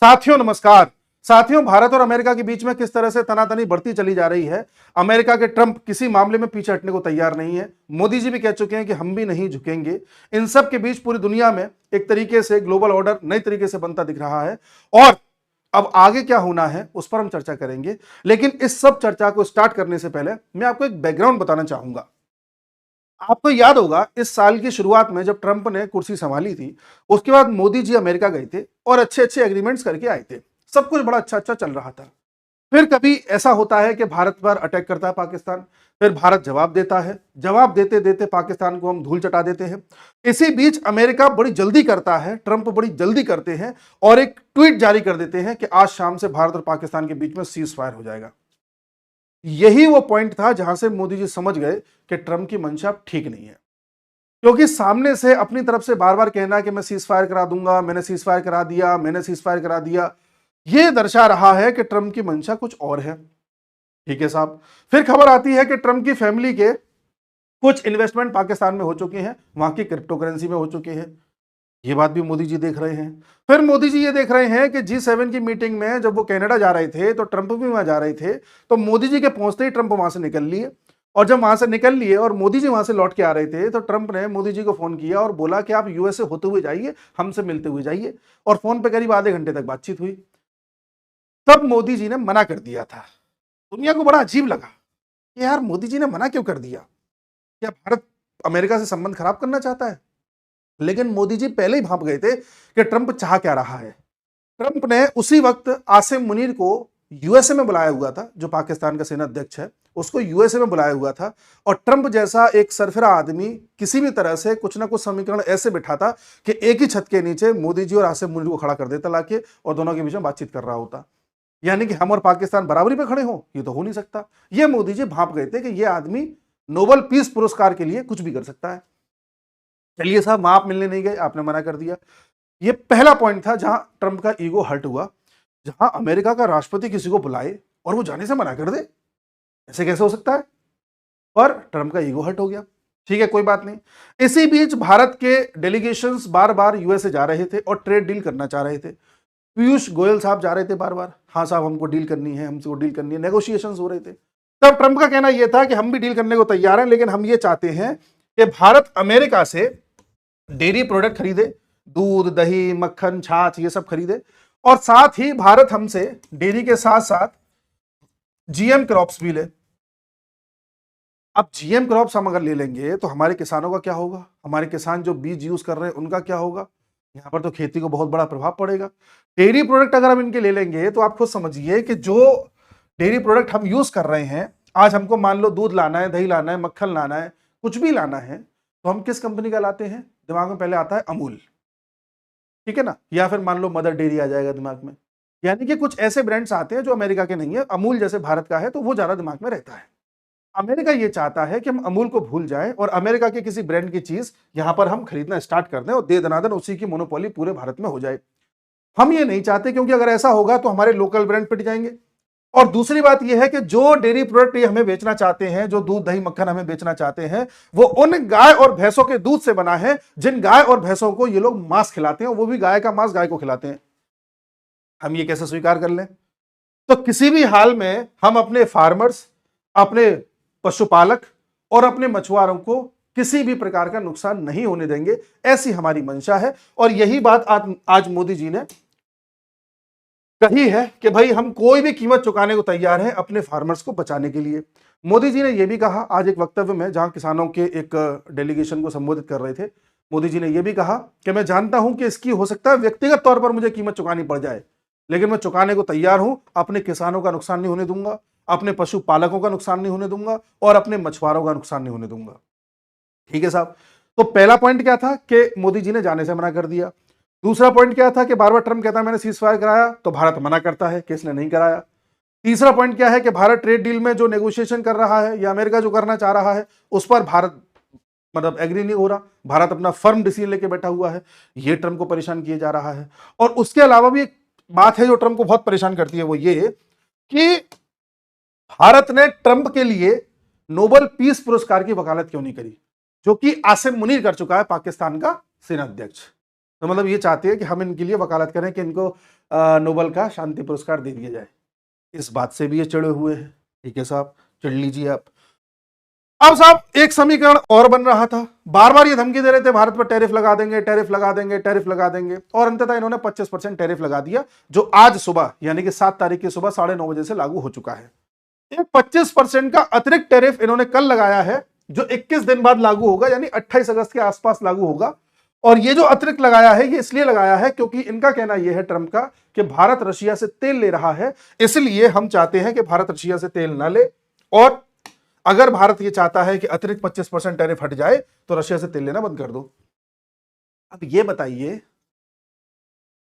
साथियों नमस्कार। साथियों, भारत और अमेरिका के बीच में किस तरह से तनातनी बढ़ती चली जा रही है। अमेरिका के ट्रंप किसी मामले में पीछे हटने को तैयार नहीं है। मोदी जी भी कह चुके हैं कि हम भी नहीं झुकेंगे। इन सब के बीच पूरी दुनिया में एक तरीके से ग्लोबल ऑर्डर नई तरीके से बनता दिख रहा है और अब आगे क्या होना है उस पर हम चर्चा करेंगे। लेकिन इस सब चर्चा को स्टार्ट करने से पहले मैं आपको एक बैकग्राउंड बताना चाहूंगा। आपको याद होगा इस साल की शुरुआत में जब ट्रंप ने कुर्सी संभाली थी, उसके बाद मोदी जी अमेरिका गए थे और अच्छे अच्छे एग्रीमेंट्स करके आए थे। सब कुछ बड़ा अच्छा अच्छा चल रहा था। फिर कभी ऐसा होता है कि भारत पर अटैक करता है पाकिस्तान, फिर भारत जवाब देता है। जवाब देते देते पाकिस्तान को हम धूल चटा देते हैं। इसी बीच अमेरिका बड़ी जल्दी करता है, ट्रंप बड़ी जल्दी करते हैं और एक ट्वीट जारी कर देते हैं कि आज शाम से भारत और पाकिस्तान के बीच में सीज फायर हो जाएगा। यही वो पॉइंट था जहां से मोदी जी समझ गए कि ट्रंप की मंशा ठीक नहीं है, क्योंकि सामने से अपनी तरफ से बार बार कहना कि मैं सीज फायर करा दूंगा, मैंने सीज फायर करा दिया, मैंने सीज फायर करा दिया, यह दर्शा रहा है कि ट्रंप की मंशा कुछ और है। ठीक है साहब। फिर खबर आती है कि ट्रंप की फैमिली के कुछ इन्वेस्टमेंट पाकिस्तान में हो चुके हैं, वहां की क्रिप्टो करेंसी में हो चुके हैं। ये बात भी मोदी जी देख रहे हैं। फिर मोदी जी ये देख रहे हैं कि G7 की मीटिंग में जब वो कनाडा जा रहे थे तो ट्रंप भी वहां जा रहे थे, तो मोदी जी के पहुंचते ही ट्रंप वहां से निकल लिए। और जब वहां से निकल लिए और मोदी जी वहां से लौट के आ रहे थे तो ट्रंप ने मोदी जी को फोन किया और बोला कि आप यूएसए होते हुए जाइए, हमसे मिलते हुए जाइए। और फोन पे करीब आधे घंटे तक बातचीत हुई। तब मोदी जी ने मना कर दिया था। दुनिया को बड़ा अजीब लगा कि यार मोदी जी ने मना क्यों कर दिया, क्या भारत अमेरिका से संबंध खराब करना चाहता है। लेकिन मोदी जी पहले ही भांप गए थे कि ट्रंप चाह क्या रहा है। ट्रंप ने उसी वक्त आसिम मुनीर को यूएसए में बुलाया हुआ था, जो पाकिस्तान का सेना अध्यक्ष है, उसको यूएसए में बुलाया हुआ था। और ट्रंप जैसा एक सरफिरा आदमी किसी भी तरह से कुछ ना कुछ समीकरण ऐसे बिठाता कि एक ही छत के नीचे मोदी जी और आसिम मुनीर को खड़ा कर देता लाके और दोनों के बीच में बातचीत कर रहा होता। यानी कि हम और पाकिस्तान बराबरी पे खड़े हो, ये तो हो नहीं सकता। ये मोदी जी भांप गए थे कि ये आदमी नोबेल पीस पुरस्कार के लिए कुछ भी कर सकता है। चलिए साहब, वहां आप मिलने नहीं गए, आपने मना कर दिया। ये पहला पॉइंट था जहां ट्रंप का ईगो हर्ट हुआ। जहां अमेरिका का राष्ट्रपति किसी को बुलाए और वो जाने से मना कर दे, ऐसे कैसे हो सकता है। पर ट्रंप का ईगो हर्ट हो गया। ठीक है, कोई बात नहीं। इसी बीच भारत के डेलीगेशंस बार बार यूएसए जा रहे थे और ट्रेड डील करना चाह रहे थे। पीयूष गोयल साहब जा रहे थे बार बार, हाँ साहब हमको डील करनी है, हमसे वो डील करनी है, नेगोशिएशंस हो रहे थे। तब ट्रंप का कहना यह था कि हम भी डील करने को तैयार हैं, लेकिन हम ये चाहते हैं कि भारत अमेरिका से डेयरी प्रोडक्ट खरीदे, दूध दही मक्खन छाछ ये सब खरीदे, और साथ ही भारत हमसे डेयरी के साथ साथ जीएम क्रॉप्स भी ले। अब जीएम क्रॉप्स हम अगर ले लेंगे तो हमारे किसानों का क्या होगा, हमारे किसान जो बीज यूज कर रहे हैं उनका क्या होगा। यहां पर तो खेती को बहुत बड़ा प्रभाव पड़ेगा। डेयरी प्रोडक्ट अगर हम इनके ले लेंगे तो आप खुद समझिए कि जो डेयरी प्रोडक्ट हम यूज कर रहे हैं, आज हमको मान लो दूध लाना है, दही लाना है, मक्खन लाना है, कुछ भी लाना है, तो हम किस कंपनी का लाते हैं। दिमाग में पहले आता है अमूल, ठीक है ना, या फिर मान लो मदर डेयरी आ जाएगा दिमाग में। यानी कि कुछ ऐसे ब्रांड्स आते हैं जो अमेरिका के नहीं है। अमूल जैसे भारत का है तो वो ज्यादा दिमाग में रहता है। अमेरिका ये चाहता है कि हम अमूल को भूल जाएं और अमेरिका के किसी ब्रांड की चीज यहां पर हम खरीदना स्टार्ट कर दें और दे दनादन उसी की मोनोपोली पूरे भारत में हो जाए। हम ये नहीं चाहते, क्योंकि अगर ऐसा होगा तो हमारे लोकल ब्रांड पिट जाएंगे। और दूसरी बात यह है कि जो डेयरी प्रोडक्ट ये हमें बेचना चाहते हैं, जो दूध दही मक्खन हमें बेचना चाहते हैं, वो उन गाय और भैंसों के दूध से बना है जिन गाय और भैंसों को ये लोग मांस खिलाते हैं, वो भी गाय का मांस गाय को खिलाते हैं। हम ये कैसे स्वीकार कर लें। तो किसी भी हाल में हम अपने फार्मर्स, अपने पशुपालक और अपने मछुआरों को किसी भी प्रकार का नुकसान नहीं होने देंगे, ऐसी हमारी मंशा है। और यही बात आज मोदी जी ने कही है कि भाई हम कोई भी कीमत चुकाने को तैयार हैं अपने फार्मर्स को बचाने के लिए। मोदी जी ने यह भी कहा आज एक वक्तव्य में, जहां किसानों के एक डेलीगेशन को संबोधित कर रहे थे, मोदी जी ने यह भी कहा कि मैं जानता हूं कि इसकी हो सकता है व्यक्तिगत तौर पर मुझे कीमत चुकानी पड़ जाए, लेकिन मैं चुकाने को तैयार हूं। अपने किसानों का नुकसान नहीं होने दूंगा, अपने पशुपालकों का नुकसान नहीं होने दूंगा और अपने मछुआरों का नुकसान नहीं होने दूंगा। ठीक है साहब। तो पहला पॉइंट क्या था कि मोदी जी ने जाने से मना कर दिया। दूसरा पॉइंट क्या था कि बार बार ट्रंप कहता है मैंने सीज फायर कराया, तो भारत मना करता है कि इसने नहीं कराया। तीसरा पॉइंट क्या है कि भारत ट्रेड डील में जो नेगोशिएशन कर रहा है या अमेरिका जो करना चाह रहा है उस पर भारत मतलब एग्री नहीं हो रहा। भारत अपना फर्म डिसीजन लेके बैठा हुआ है, ये ट्रंप को परेशान किए जा रहा है। और उसके अलावा भी एक बात है जो ट्रंप को बहुत परेशान करती है, वो ये कि भारत ने ट्रंप के लिए नोबेल पीस पुरस्कार की वकालत क्यों नहीं करी, जो कि आसिम मुनीर कर चुका है, पाकिस्तान का सेना अध्यक्ष। तो मतलब ये चाहते हैं कि हम इनके लिए वकालत करें कि इनको नोबेल का शांति पुरस्कार दे दिया जाए। इस बात से भी ये चिढ़े हुए हैं। ठीक है साहब, चिढ़ लीजिए आप। अब साहब एक समीकरण और बन रहा था, बार बार ये धमकी दे रहे थे भारत पर टैरिफ लगा देंगे, टैरिफ लगा देंगे, टैरिफ लगा देंगे, और अंततः इन्होंने 25% टैरिफ लगा दिया, जो आज सुबह यानी कि 7 तारीख की सुबह 9:30 बजे से लागू हो चुका है। एक 25% का अतिरिक्त टैरिफ इन्होंने कल लगाया है, जो 21 दिन बाद लागू होगा, यानी 28 अगस्त के आसपास लागू होगा। और ये जो अतिरिक्त लगाया है ये इसलिए लगाया है क्योंकि इनका कहना यह है ट्रंप का कि भारत रशिया से तेल ले रहा है, इसलिए हम चाहते हैं कि भारत रशिया से तेल ना ले, और अगर भारत ये चाहता है कि अतिरिक्त 25% टैरिफ हट जाए तो रशिया से तेल लेना बंद कर दो। अब ये बताइए,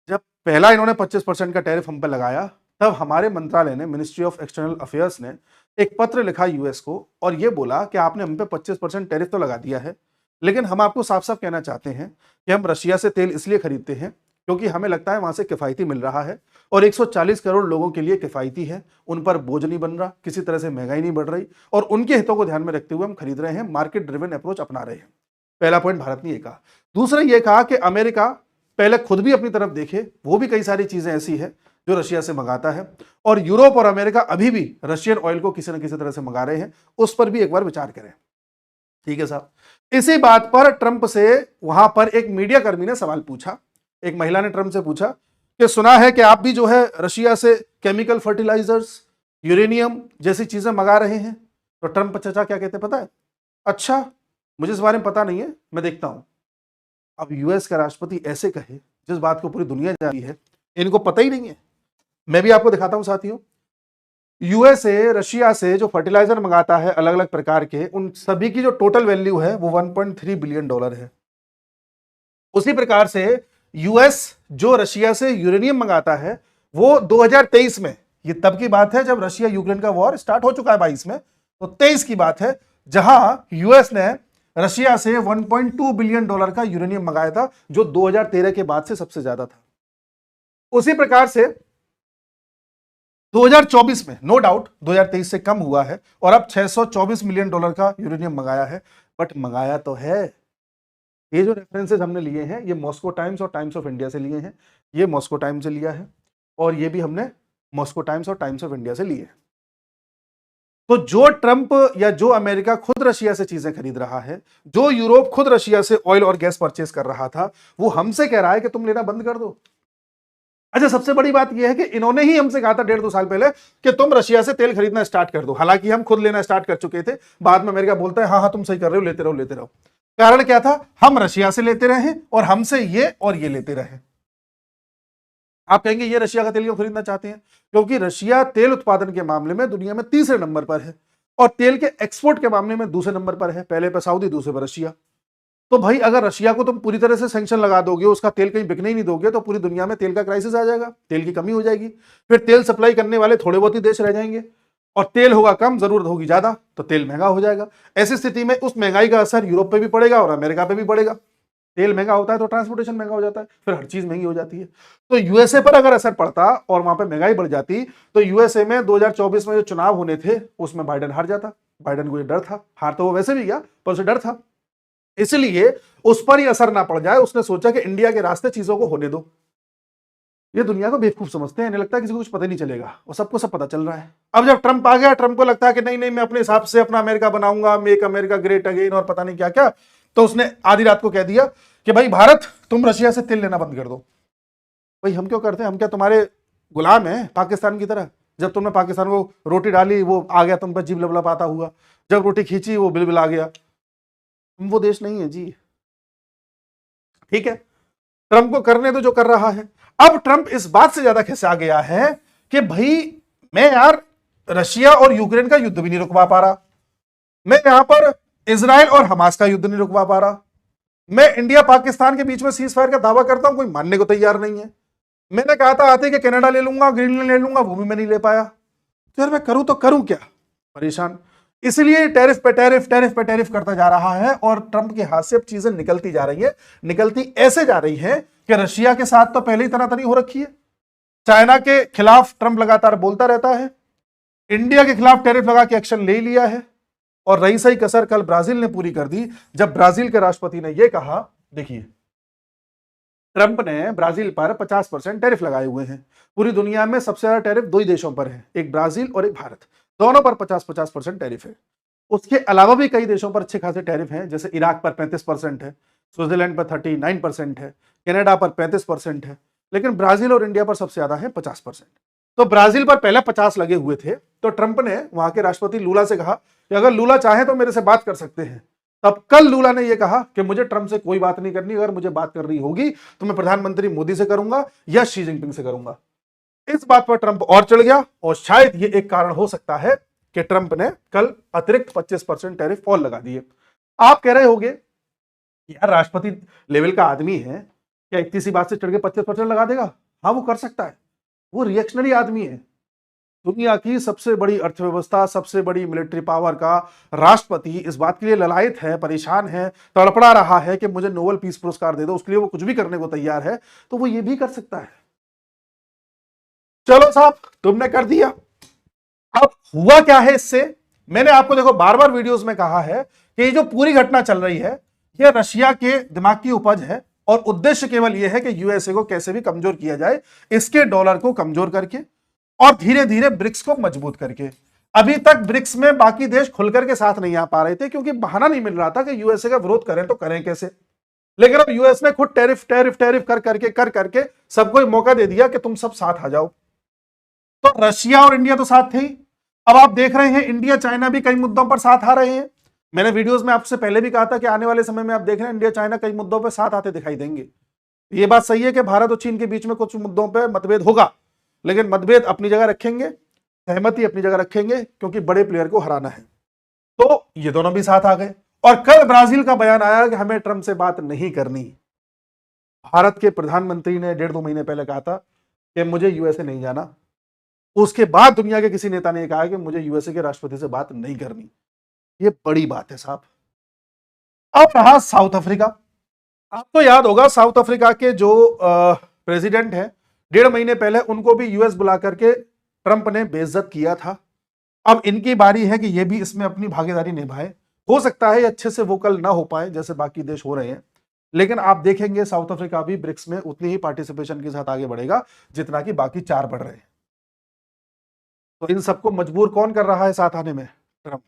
जब पहला इन्होंने 25% का टैरिफ हम पर लगाया, तब हमारे मंत्रालय ने, मिनिस्ट्री ऑफ एक्सटर्नल अफेयर्स ने एक पत्र लिखा यूएस को और यह बोला कि आपने हम पे 25% टैरिफ तो लगा दिया है, लेकिन हम आपको साफ साफ कहना चाहते हैं कि हम रशिया से तेल इसलिए खरीदते हैं क्योंकि हमें लगता है वहां से किफायती मिल रहा है, और 140 करोड़ लोगों के लिए किफायती है, उन पर बोझ नहीं बन रहा, किसी तरह से महंगाई नहीं बढ़ रही, और उनके हितों को ध्यान में रखते हुए हम खरीद रहे हैं, मार्केट ड्रिवन अप्रोच अपना रहे हैं। पहला पॉइंट भारत ने यह कहा। दूसरा यह कहा कि अमेरिका पहले खुद भी अपनी तरफ देखे, वो भी कई सारी चीजें ऐसी है जो रशिया से मंगाता है, और यूरोप और अमेरिका अभी भी रशियन ऑयल को किसी न किसी तरह से मंगा रहे हैं, उस पर भी एक बार विचार करें। ठीक है साहब। इसी बात पर ट्रंप से वहां पर एक मीडिया कर्मी ने सवाल पूछा, एक महिला ने ट्रंप से पूछा कि सुना है कि आप भी जो है रशिया से केमिकल फर्टिलाइजर्स, यूरेनियम जैसी चीजें मंगा रहे हैं। तो ट्रंप चाचा क्या कहते पता है? अच्छा, मुझे इस बारे में पता नहीं है, मैं देखता हूं। अब यूएस का राष्ट्रपति ऐसे कहे जिस बात को पूरी दुनिया जानी है, इनको पता ही नहीं है। मैं भी आपको दिखाता हूं साथियों, यूएसए रशिया से जो फर्टिलाइजर मंगाता है अलग अलग प्रकार के, उन सभी की जो टोटल वैल्यू है वो $1.3 बिलियन है। उसी प्रकार से यूएस जो रशिया से यूरेनियम मंगाता है वो 2023 में, ये तब की बात है जब रशिया यूक्रेन का वॉर स्टार्ट हो चुका है 22 में, तो 23 की बात है जहां यूएस ने रशिया से $1.2 बिलियन का यूरेनियम मंगाया था, जो 2013 के बाद से सबसे ज्यादा था। उसी प्रकार से 2024 में नो डाउट 2023 से कम हुआ है, और अब $624 मिलियन का यूरेनियम मंगाया है। बट मंगाया तो है, ये जो रेफरेंसेस हमने लिए हैं ये मॉस्को टाइम्स और टाइम्स ऑफ इंडिया से लिए हैं, ये मॉस्को टाइम्स से लिया है, और ये भी हमने मॉस्को टाइम्स और टाइम्स ऑफ इंडिया से लिए हैं। तो जो ट्रंप या जो अमेरिका खुद रशिया से चीजें खरीद रहा है, जो यूरोप खुद रशिया से ऑयल और गैस परचेस कर रहा था, वो हमसे कह रहा है कि तुम लेना बंद कर दो। अच्छा, सबसे बड़ी बात यह है कि इन्होंने ही हमसे कहा था 1.5-2 साल पहले कि तुम रशिया से तेल खरीदना स्टार्ट कर दो, हालांकि हम खुद लेना स्टार्ट कर चुके थे। बाद में अमेरिका बोलता है हाँ हाँ तुम सही कर रहे हो, लेते रहो लेते रहो। कारण क्या था? हम रशिया से लेते रहे और हमसे ये और ये लेते रहे। आप कहेंगे ये रशिया का तेल क्यों खरीदना चाहते हैं? क्योंकि रशिया तेल उत्पादन के मामले में दुनिया में तीसरे नंबर पर है, और तेल के एक्सपोर्ट के मामले में दूसरे नंबर पर है, पहले पर सऊदी, दूसरे पर रशिया। तो भाई अगर रशिया को तुम पूरी तरह से सैंक्शन लगा दोगे, उसका तेल कहीं बिकने ही नहीं दोगे, तो पूरी दुनिया में तेल का क्राइसिस आ जाएगा, तेल की कमी हो जाएगी, फिर तेल सप्लाई करने वाले थोड़े बहुत ही देश रह जाएंगे, और तेल होगा कम, जरूरत होगी ज्यादा, तो तेल महंगा हो जाएगा। ऐसी स्थिति में उस महंगाई का असर यूरोप पे भी पड़ेगा और अमेरिका पे भी पड़ेगा। तेल महंगा होता है तो ट्रांसपोर्टेशन महंगा हो जाता है, फिर हर चीज महंगी हो जाती है। तो यूएसए पर अगर असर पड़ता और वहां पे महंगाई बढ़ जाती, तो यूएसए में 2024 में जो चुनाव होने थे उसमें बाइडेन हार जाता। बाइडेन को ये डर था, हार तो वो वैसे भी गया पर उसे डर था, इसलिए उस पर ही असर ना पड़ जाए, उसने सोचा कि इंडिया के रास्ते चीजों को होने दो। ये दुनिया को बेवकूफ समझते हैं, इन्हें लगता है किसी को कुछ पता ही नहीं चलेगा, और सबको सब पता चल रहा है। अब जब ट्रंप आ गया, ट्रंप को लगता है कि नहीं नहीं मैं अपने हिसाब से अपना अमेरिका बनाऊंगा, मेक अमेरिका ग्रेट अगेन और पता नहीं क्या क्या, तो उसने आधी रात को कह दिया कि भाई भारत तुम रशिया से तेल लेना बंद कर दो। भाई हम क्यों करते हैं? हम क्या तुम्हारे गुलाम हैं पाकिस्तान की तरह? जब तुमने पाकिस्तान को रोटी डाली वो आ गया तुम पर जीभ लपलपाता हुआ, जब रोटी खींची वो बिलबिल आ गया। हम वो देश नहीं है जी। ठीक है, ट्रंप को करने दो जो कर रहा है। अब ट्रंप इस बात से ज्यादा खिंचा गया है कि भाई मैं यार रशिया और यूक्रेन का युद्ध भी नहीं रुकवा पा रहा, मैं यहां पर इजराइल और हमास का युद्ध नहीं रुकवा पा रहा, मैं इंडिया पाकिस्तान के बीच में सीज फायर का दावा करता हूं, कोई मानने को तैयार नहीं है। मैंने कहा था आते कि कनाडा ले लूंगा, ग्रीनलैंड ले लूंगा, वो भी मैं नहीं ले पाया। तो यार मैं करूं तो करूं क्या? परेशान। इसलिए टैरिफ पे टैरिफ, टैरिफ पे टैरिफ करता जा रहा है, और ट्रंप के हाथ से अब चीजें निकलती जा रही है। निकलती ऐसे जा रही है कि रशिया के साथ तो पहले ही तनातनी हो रखी है, चाइना के खिलाफ ट्रंप लगातार बोलता रहता है, इंडिया के खिलाफ टैरिफ लगा के एक्शन ले लिया है, और रही सही कसर कल ब्राजील ने पूरी कर दी, जब ब्राजील के राष्ट्रपति ने यह कहा, देखिए ट्रंप ने ब्राजील पर 50% टैरिफ लगाए हुए हैं। पूरी दुनिया में सबसे ज्यादा टैरिफ दो ही देशों पर है, एक ब्राजील और एक भारत, दोनों पर 50-50% टैरिफ है। उसके अलावा भी कई देशों पर अच्छे खासे टैरिफ हैं, जैसे इराक पर 35% है, स्विट्जरलैंड पर 39% है, कनाडा पर 35% है, लेकिन ब्राजील और इंडिया पर सबसे ज्यादा है 50%। तो ब्राजील पर पहले 50 लगे हुए थे, तो ट्रंप ने वहां के राष्ट्रपति लूला से कहा कि अगर लूला चाहे तो मेरे से बात कर सकते हैं। तब कल लूला ने यह कहा कि मुझे ट्रंप से कोई बात नहीं करनी, अगर मुझे बात करनी होगी तो मैं प्रधानमंत्री मोदी से करूंगा या शी जिनपिंग से करूंगा। इस बात पर ट्रंप और चढ़ गया, और शायद ये एक कारण हो सकता है कि ट्रंप ने कल अतिरिक्त 25% टैरिफ और लगा दिए। आप कह रहे होंगे यार राष्ट्रपति लेवल का आदमी है, क्या इतनी सी बात से चढ़ के 25% लगा देगा? हाँ, वो कर सकता है, वो रिएक्शनरी आदमी है। दुनिया की सबसे बड़ी अर्थव्यवस्था, सबसे बड़ी मिलिट्री पावर का राष्ट्रपति इस बात के लिए ललायत है, परेशान है, तड़पड़ा रहा है कि मुझे नोबेल पीस पुरस्कार दे दो, उसके लिए वो कुछ भी करने को तैयार है, तो वो ये भी कर सकता है। चलो साहब, तुमने कर दिया। अब हुआ क्या है इससे? मैंने आपको देखो बार बार वीडियोस में कहा है कि ये जो पूरी घटना चल रही है, ये रशिया के दिमाग की उपज है, और उद्देश्य केवल यह है कि यूएसए को कैसे भी कमजोर किया जाए, इसके डॉलर को कमजोर करके और धीरे धीरे ब्रिक्स को मजबूत करके। अभी तक ब्रिक्स में बाकी देश खुलकर के साथ नहीं आ पा रहे थे, क्योंकि बहाना नहीं मिल रहा था कि यूएसए का विरोध करें तो करें कैसे। लेकिन अब यूएस ने खुद टैरिफ टैरिफ टैरिफ कर करके सबको एक मौका दे दिया कि तुम सब साथ आ जाओ। तो रशिया और इंडिया तो साथ थे ही, अब आप देख रहे हैं इंडिया चाइना भी कई मुद्दों पर साथ आ रहे हैं। मैंने वीडियोस में आपसे पहले भी कहा था कि आने वाले समय में आप देख रहे हैं इंडिया चाइना कई मुद्दों पर साथ आते दिखाई देंगे। ये बात सही है कि भारत और चीन के बीच में कुछ मुद्दों पर मतभेद होगा, लेकिन मतभेद अपनी जगह रखेंगे, सहमति अपनी जगह रखेंगे, क्योंकि बड़े प्लेयर को हराना है। तो ये दोनों भी साथ आ गए, और कल ब्राजील का बयान आया कि हमें ट्रंप से बात नहीं करनी। भारत के प्रधानमंत्री ने 1.5-2 महीने पहले कहा था कि मुझे यूएसए नहीं जाना। उसके बाद दुनिया के किसी नेता ने कहा कि मुझे यूएसए के राष्ट्रपति से बात नहीं करनी। ये बड़ी बात है साहब। अब रहा साउथ अफ्रीका। आपको याद होगा साउथ अफ्रीका के जो प्रेसिडेंट है, 1.5 महीने पहले उनको भी यूएस बुला करके ट्रंप ने बेइज्जत किया था। अब इनकी बारी है कि ये भी इसमें अपनी भागीदारी निभाए। हो सकता है अच्छे से वोकल ना हो पाए जैसे बाकी देश हो रहे हैं, लेकिन आप देखेंगे साउथ अफ्रीका भी ब्रिक्स में उतनी ही पार्टिसिपेशन के साथ आगे बढ़ेगा जितना कि बाकी 4 बढ़ रहे हैं। तो इन सबको मजबूर कौन कर रहा है साथ आने में? ट्रंप।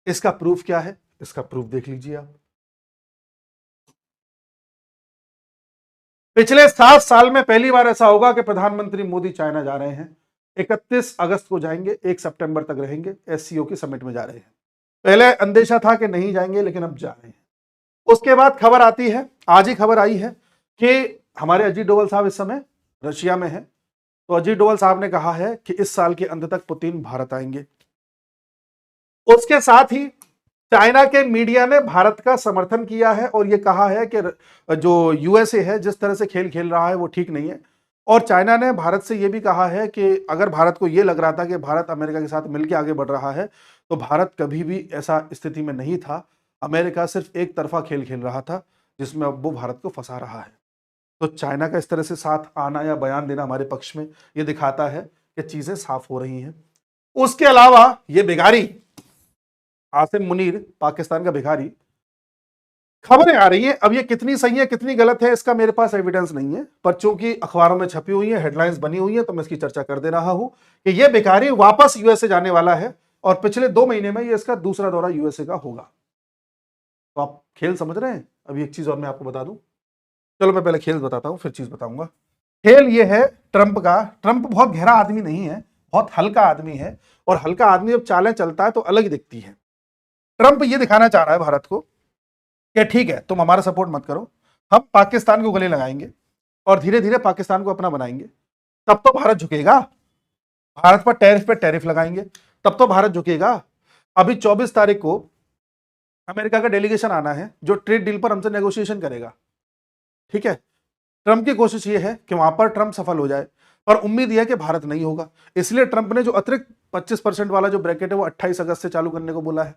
इसका प्रूफ क्या है? इसका प्रूफ देख लीजिए आप। पिछले 7 साल में पहली बार ऐसा होगा कि प्रधानमंत्री मोदी चाइना जा रहे हैं। 31 अगस्त को जाएंगे, 1 सितंबर तक रहेंगे, एससीओ की समिट में जा रहे हैं। पहले अंदेशा था कि नहीं जाएंगे, लेकिन अब जा रहे हैं। उसके बाद खबर आती है, आज ही खबर आई है कि हमारे अजीत डोभाल साहब इस समय रशिया में हैं। तो अजीत डोभाल साहब ने कहा है कि इस साल के अंत तक पुतिन भारत आएंगे। उसके साथ ही चाइना के मीडिया ने भारत का समर्थन किया है और यह कहा है कि जो यूएसए है जिस तरह से खेल खेल रहा है वो ठीक नहीं है। और चाइना ने भारत से यह भी कहा है कि अगर भारत को यह लग रहा था कि भारत अमेरिका के साथ मिलकर आगे बढ़ रहा है, तो भारत कभी भी ऐसा स्थिति में नहीं था। अमेरिका सिर्फ एक तरफा खेल खेल रहा था, जिसमें अब वो भारत को फंसा रहा है। तो चाइना का इस तरह से साथ आना या बयान देना हमारे पक्ष में ये दिखाता है कि चीजें साफ हो रही हैं। उसके अलावा ये भिखारी आसिम मुनीर, पाकिस्तान का भिखारी, खबरें आ रही हैं। अब ये कितनी सही है कितनी गलत है इसका मेरे पास एविडेंस नहीं है, पर चूंकि अखबारों में छपी हुई है, हेडलाइंस बनी हुई है, तो मैं इसकी चर्चा कर दे रहा हूं कि ये भिखारी वापस यूएसए जाने वाला है और पिछले 2 महीने में ये इसका दूसरा दौरा यूएसए का होगा। तो आप खेल समझ रहे हैं? अभी एक चीज और मैं आपको बता दूं। चलो मैं पहले खेल बताता हूं, फिर चीज बताऊंगा। खेल ये है ट्रंप का। ट्रंप बहुत गहरा आदमी नहीं है, बहुत हल्का आदमी है, और हल्का आदमी जब चालें चलता है तो अलग दिखती है। ट्रंप ये दिखाना चाह रहा है भारत को कि ठीक है, तुम हमारा सपोर्ट मत करो, हम पाकिस्तान को गले लगाएंगे और धीरे धीरे पाकिस्तान को अपना बनाएंगे, तब तो भारत झुकेगा। भारत पर टैरिफ लगाएंगे, तब तो भारत झुकेगा। अभी 24 तारीख को अमेरिका का डेलीगेशन आना है जो ट्रेड डील पर हमसे नेगोशिएशन करेगा। ठीक है, ट्रंप की कोशिश ये है कि वहां पर ट्रंप सफल हो जाए, पर उम्मीद यह है कि भारत नहीं होगा। इसलिए ट्रंप ने जो अतिरिक्त 25% वाला जो ब्रैकेट है वो 28 अगस्त से चालू करने को बोला है।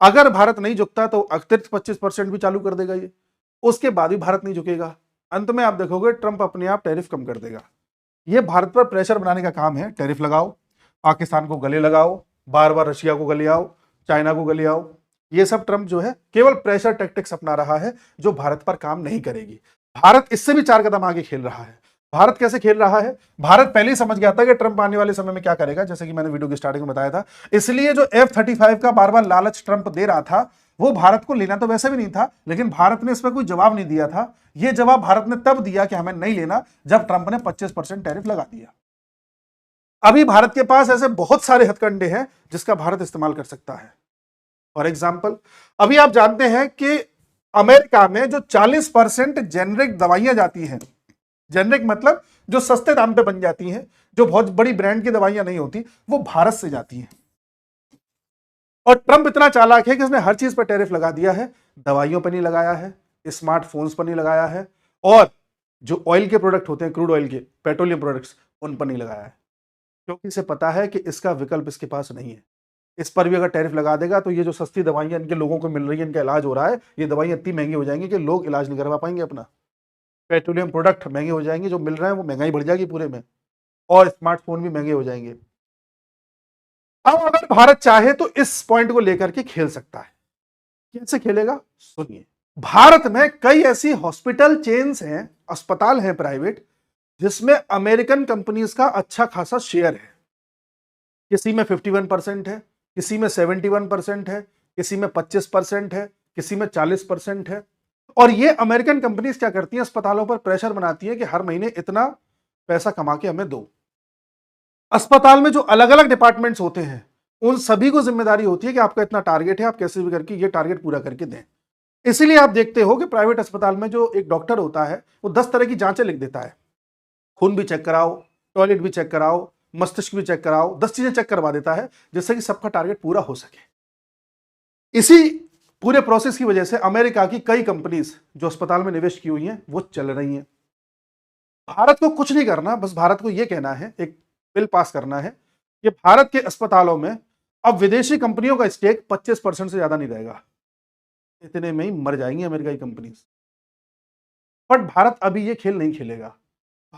अगर भारत नहीं झुकता तो अतिरिक्त 25% भी चालू कर देगा ये, उसके बाद भी भारत नहीं झुकेगा। अंत में आप देखोगे ट्रंप अपने आप टैरिफ कम कर देगा। ये भारत पर प्रेशर बनाने का काम है। टैरिफ लगाओ, पाकिस्तान को गले लगाओ, बार बार रशिया को गले आओ, चाइना को गले आओ। ये सब ट्रंप जो है केवल प्रेशर टैक्टिक्स अपना रहा है जो भारत पर काम नहीं करेगी। भारत इससे भी 4 कदम आगे खेल रहा है। भारत कैसे खेल रहा है? भारत पहले ही समझ गया था कि ट्रंप आने वाले समय में क्या करेगा, जैसे कि मैंने वीडियो की स्टार्टिंग में बताया था। इसलिए जो F-35 का बार बार लालच ट्रंप दे रहा था, वो भारत को लेना तो वैसे भी नहीं था, लेकिन भारत ने इस पर कोई जवाब नहीं दिया था। यह जवाब भारत ने तब दिया कि हमें नहीं लेना, जब ट्रंप ने 25% टैरिफ लगा दिया। अभी भारत के पास ऐसे बहुत सारे हथकंडे हैं जिसका भारत इस्तेमाल कर सकता है। फॉर एग्जाम्पल, अभी आप जानते हैं कि अमेरिका में जो 40% जेनरिक दवाइयां जाती हैं, जेनरिक मतलब जो सस्ते दाम पे बन जाती हैं, जो बहुत बड़ी ब्रांड की दवाइयां नहीं होती, वो भारत से जाती हैं। और ट्रंप इतना चालाक है कि उसने हर चीज पर टैरिफ लगा दिया है। दवाइयों पर नहीं लगाया है, स्मार्टफोन्स पर नहीं लगाया है, और जो ऑयल के प्रोडक्ट होते हैं, क्रूड ऑयल के, पेट्रोलियम प्रोडक्ट्स, उन पर नहीं लगाया है, क्योंकि इसे पता है कि इसका विकल्प इसके पास नहीं है। इस पर भी अगर टैरिफ लगा देगा तो ये जो सस्ती दवाइयां इनके लोगों को मिल रही है, इनका इलाज हो रहा है, ये दवाइयां इतनी महंगी हो जाएंगी कि लोग इलाज नहीं करवा पाएंगे अपना। पेट्रोलियम प्रोडक्ट महंगे हो जाएंगे, जो मिल रहे हैं वो महंगाई बढ़ जाएगी पूरे में, और स्मार्टफोन भी महंगे हो जाएंगे। अब अगर भारत चाहे तो इस पॉइंट को लेकर के खेल सकता है। कैसे खेलेगा, सुनिए। भारत में कई ऐसी हॉस्पिटल चेन्स हैं, अस्पताल हैं प्राइवेट, जिसमें अमेरिकन कंपनीज का अच्छा खासा शेयर है। किसी में 51% है, किसी में 71% है, किसी में 25% है, किसी में 40% है। और ये अमेरिकन कंपनीज क्या करती हैं, अस्पतालों पर प्रेशर बनाती है कि हर महीने इतना पैसा कमा के हमें दो। अस्पताल में जो अलग अलग डिपार्टमेंट्स होते हैं, उन सभी को जिम्मेदारी होती है कि आपका इतना टारगेट है, आप कैसे भी करके ये टारगेट पूरा करके दें। इसीलिए आप देखते हो कि प्राइवेट अस्पताल में जो एक डॉक्टर होता है, वो 10 तरह की जांचें लिख देता है। खून भी चेक कराओ, टॉयलेट भी चेक कराओ, मस्तिष्क भी चेक कराओ, 10 चीजें चेक करवा देता है, जिससे कि सबका टारगेट पूरा हो सके। इसी पूरे प्रोसेस की वजह से अमेरिका की कई कंपनीज जो अस्पताल में निवेश की हुई हैं, वो चल रही हैं। भारत को कुछ नहीं करना, बस भारत को यह कहना है, एक बिल पास करना है कि भारत के अस्पतालों में अब विदेशी कंपनियों का स्टेक 25% से ज्यादा नहीं रहेगा। इतने में ही मर जाएंगी अमेरिकी कंपनीज। बट भारत अभी ये खेल नहीं खेलेगा।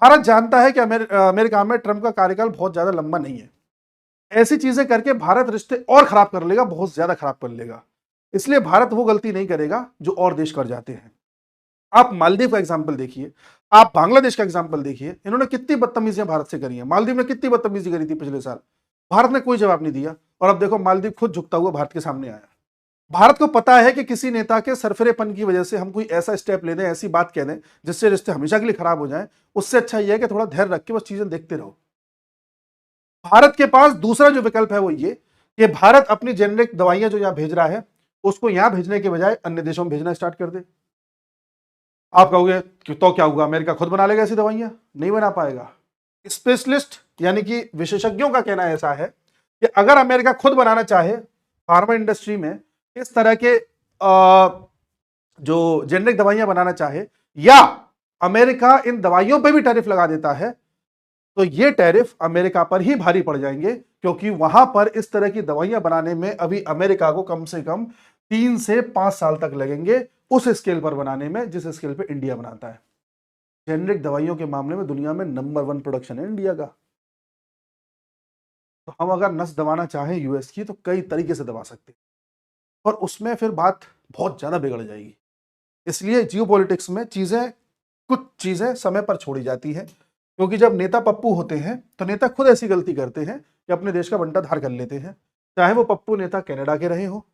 भारत जानता है कि अमेरिका में ट्रंप का कार्यकाल बहुत ज्यादा लंबा नहीं है। ऐसी चीजें करके भारत रिश्ते और खराब कर लेगा, बहुत ज्यादा खराब कर लेगा। इसलिए भारत वो गलती नहीं करेगा जो और देश कर जाते हैं। आप मालदीव का एग्जाम्पल देखिए, आप बांग्लादेश का एग्जाम्पल देखिए, इन्होंने कितनी बदतमीजियां भारत से करी हैं। मालदीव ने कितनी बदतमीजी करी थी पिछले साल, भारत ने कोई जवाब नहीं दिया, और अब देखो मालदीव खुद झुकता हुआ भारत के सामने आया। भारत को पता है कि किसी नेता के सरफरेपन की वजह से हम कोई ऐसा स्टेप ले दें, ऐसी बात कह दें जिससे रिश्ते हमेशा के लिए खराब हो जाएं, उससे अच्छा यह है कि थोड़ा धैर्य रख के बस चीजें देखते रहो। भारत के पास दूसरा जो विकल्प है वो ये कि भारत अपनी जेनेरिक दवाइयां जो यहां भेज रहा है, उसको यहां भेजने के बजाय अन्य देशों में भेजना स्टार्ट कर दे। आप कहोगे कि तो क्या होगा, अमेरिका खुद बना लेगा ऐसी दवाइयां? नहीं बना पाएगा। स्पेशलिस्ट यानी कि विशेषज्ञों का कहना ऐसा है कि अगर अमेरिका खुद बनाना चाहे फार्मा इंडस्ट्री में इस तरह के जो जेनेरिक दवाइयां बनाना चाहे, या अमेरिका इन दवाइयों पर भी टैरिफ लगा देता है, तो ये टैरिफ अमेरिका पर ही भारी पड़ जाएंगे, क्योंकि वहां पर इस तरह की दवाइयां बनाने में अभी अमेरिका को कम से कम 3 से 5 साल तक लगेंगे, उस स्केल पर बनाने में जिस स्केल पर इंडिया बनाता है। जेनेरिक दवाइयों के मामले में दुनिया में नंबर 1 प्रोडक्शन है इंडिया का। तो हम अगर नस दबाना चाहें यूएस की, तो कई तरीके से दबा सकते हैं, और उसमें फिर बात बहुत ज्यादा बिगड़ जाएगी। इसलिए जियोपॉलिटिक्स में कुछ चीजें समय पर छोड़ी जाती हैं, क्योंकि जब नेता पप्पू होते हैं तो नेता खुद ऐसी गलती करते हैं कि अपने देश का बंटाधार कर लेते हैं। चाहे वो पप्पू नेता कनाडा के रहे हो,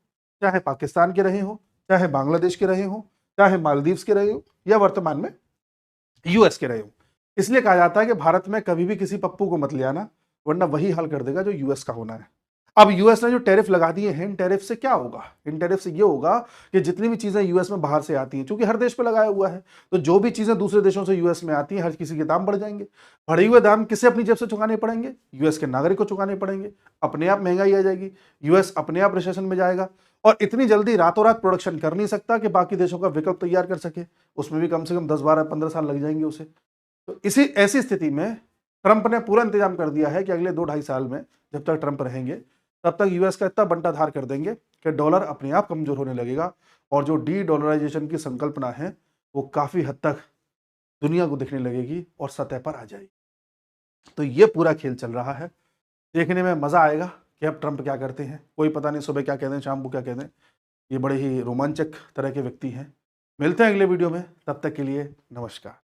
चाहे पाकिस्तान के रहे हो, चाहे बांग्लादेश के रहे हो, चाहे मालदीव्स के रहे हो, या वर्तमान में यूएस के रहे हो। इसलिए कहा जाता है कि भारत में कभी भी किसी पप्पू को मत ले आना, वरना वही हाल कर देगा जो यूएस का होना है। अब यूएस ने जो टैरिफ लगा दिए हैं, इन टैरिफ से क्या होगा? इन टैरिफ से ये होगा कि जितनी भी चीजें यूएस में बाहर से आती हैं, क्योंकि हर देश पे लगाया हुआ है, तो जो भी चीजें दूसरे देशों से यूएस में आती हैं, हर किसी के दाम बढ़ जाएंगे। बढ़े हुए दाम किसे अपनी जेब से चुकाने पड़ेंगे? यूएस के नागरिक को चुकाने पड़ेंगे। अपने आप महंगाई आ जाएगी, यूएस अपने आप रिसेशन में जाएगा, और इतनी जल्दी रातों रात प्रोडक्शन कर नहीं सकता कि बाकी देशों का विकल्प तैयार कर सके। उसमें भी कम से कम 10, 12, 15 साल लग जाएंगे उसे। तो इसी ऐसी स्थिति में ट्रंप ने पूरा इंतजाम कर दिया है कि अगले 2-2.5 साल में जब तक ट्रंप रहेंगे, तब तक यूएस का इतना बंटाधार कर देंगे कि डॉलर अपने आप कमजोर होने लगेगा, और जो डी डॉलराइजेशन की संकल्पना है वो काफी हद तक दुनिया को दिखने लगेगी और सतह पर आ जाएगी। तो ये पूरा खेल चल रहा है। देखने में मजा आएगा कि अब ट्रंप क्या करते हैं। कोई पता नहीं सुबह क्या कहते हैं, शाम को क्या कहते हैं। ये बड़े ही रोमांचक तरह के व्यक्ति हैं। मिलते हैं अगले वीडियो में, तब तक के लिए नमस्कार।